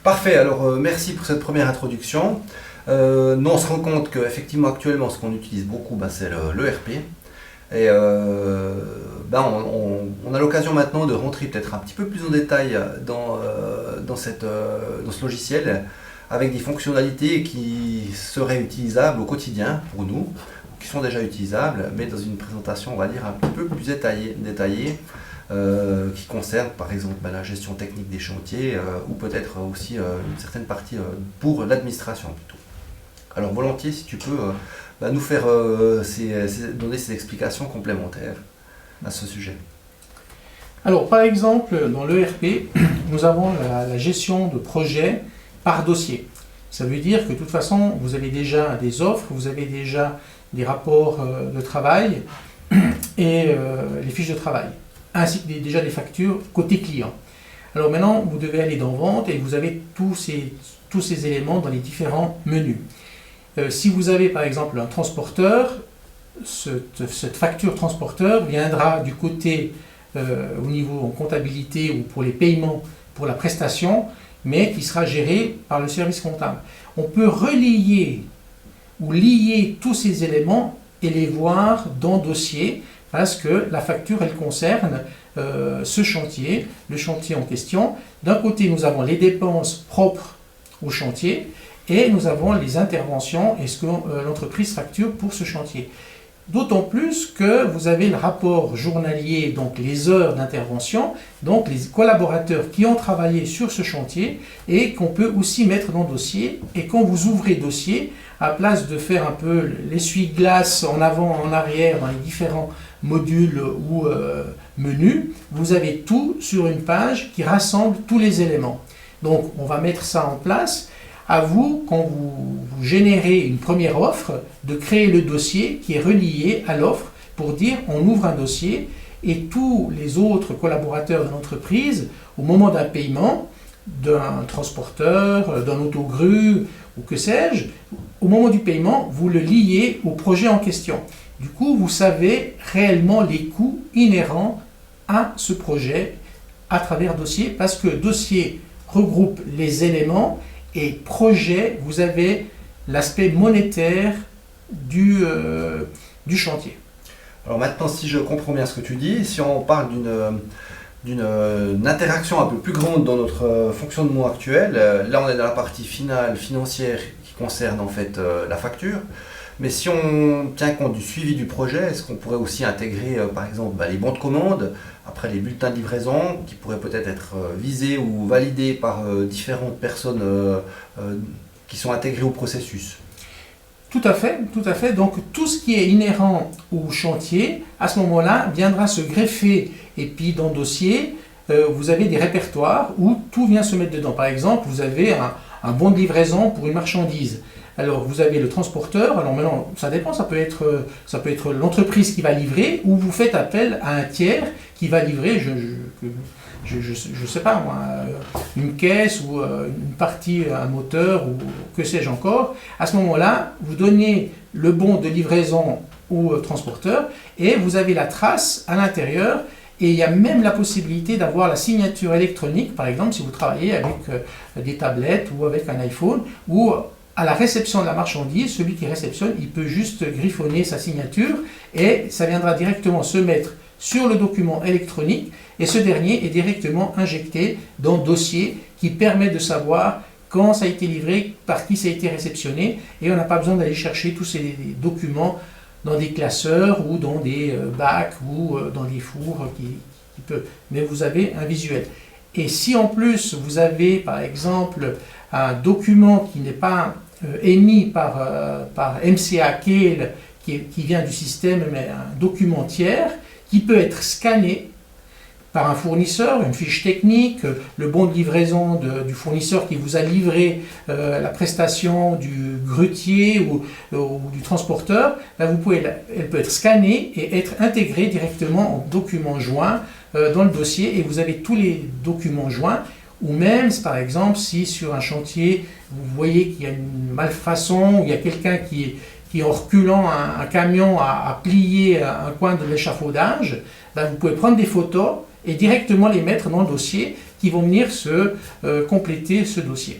Parfait, alors merci pour cette première introduction. Nous, on se rend compte qu'effectivement, actuellement, ce qu'on utilise beaucoup, c'est l'ERP. Et on a l'occasion maintenant de rentrer peut-être un petit peu plus en détail dans ce logiciel avec des fonctionnalités qui seraient utilisables au quotidien pour nous, qui sont déjà utilisables, mais dans une présentation, on va dire, un petit peu plus détaillée qui concerne par exemple la gestion technique des chantiers ou peut-être aussi une certaine partie pour l'administration plutôt. Alors volontiers si tu peux nous faire donner ces explications complémentaires à ce sujet. Alors par exemple dans l'ERP, nous avons la gestion de projets par dossier. Ça veut dire que de toute façon vous avez déjà des offres, vous avez déjà des rapports de travail et les fiches de travail, ainsi que déjà des factures côté client. Alors maintenant, vous devez aller dans Vente et vous avez tous ces éléments dans les différents menus. Si vous avez par exemple un transporteur, cette facture transporteur viendra du côté au niveau en comptabilité ou pour les paiements pour la prestation, mais qui sera gérée par le service comptable. On peut relier ou lier tous ces éléments et les voir dans dossier, parce que la facture, elle concerne ce chantier, le chantier en question. D'un côté, nous avons les dépenses propres au chantier et nous avons les interventions et ce que l'entreprise facture pour ce chantier. D'autant plus que vous avez le rapport journalier, donc les heures d'intervention, donc les collaborateurs qui ont travaillé sur ce chantier et qu'on peut aussi mettre dans le dossier. Et quand vous ouvrez dossier, à place de faire un peu l'essuie-glace en avant, en arrière, dans les différents modules ou menus, vous avez tout sur une page qui rassemble tous les éléments. Donc on va mettre ça en place. À vous, quand vous générez une première offre, de créer le dossier qui est relié à l'offre pour dire on ouvre un dossier et tous les autres collaborateurs de l'entreprise, au moment d'un paiement, d'un transporteur, d'un autogrue ou que sais-je, au moment du paiement, vous le liez au projet en question. Du coup, vous savez réellement les coûts inhérents à ce projet à travers dossier, parce que dossier regroupe les éléments et projet, vous avez l'aspect monétaire du chantier. Alors maintenant, si je comprends bien ce que tu dis, si on parle d'une interaction un peu plus grande dans notre fonctionnement actuel, là on est dans la partie finale financière qui concerne en fait la facture. Mais si on tient compte du suivi du projet, est-ce qu'on pourrait aussi intégrer par exemple les bons de commande, après les bulletins de livraison qui pourraient peut-être être visés ou validés par différentes personnes qui sont intégrées au processus? Tout à fait, tout à fait. Donc tout ce qui est inhérent au chantier, à ce moment-là, viendra se greffer. Et puis dans le dossier, vous avez des répertoires où tout vient se mettre dedans. Par exemple, vous avez un bon de livraison pour une marchandise. Alors vous avez le transporteur, alors maintenant ça dépend, ça peut être l'entreprise qui va livrer ou vous faites appel à un tiers qui va livrer, je sais pas moi, une caisse ou une partie, un moteur ou que sais-je encore. À ce moment-là, vous donnez le bon de livraison au transporteur et vous avez la trace à l'intérieur. Et il y a même la possibilité d'avoir la signature électronique, par exemple si vous travaillez avec des tablettes ou avec un iPhone, ou à la réception de la marchandise, celui qui réceptionne, il peut juste griffonner sa signature et ça viendra directement se mettre sur le document électronique et ce dernier est directement injecté dans le dossier qui permet de savoir quand ça a été livré, par qui ça a été réceptionné et on n'a pas besoin d'aller chercher tous ces documents dans des classeurs ou dans des bacs ou dans des fours qui peuvent. Mais vous avez un visuel. Et si en plus vous avez par exemple un document qui n'est pas émis par MCA Kehl qui vient du système, mais un document tiers qui peut être scanné par un fournisseur, une fiche technique, le bon de livraison du fournisseur qui vous a livré la prestation du grutier ou du transporteur, là elle peut être scannée et être intégrée directement en document joint dans le dossier et vous avez tous les documents joints. Ou même, par exemple, si sur un chantier, vous voyez qu'il y a une malfaçon, ou il y a quelqu'un qui en reculant un camion a plié un coin de l'échafaudage, ben vous pouvez prendre des photos et directement les mettre dans le dossier. qui vont venir se compléter ce dossier.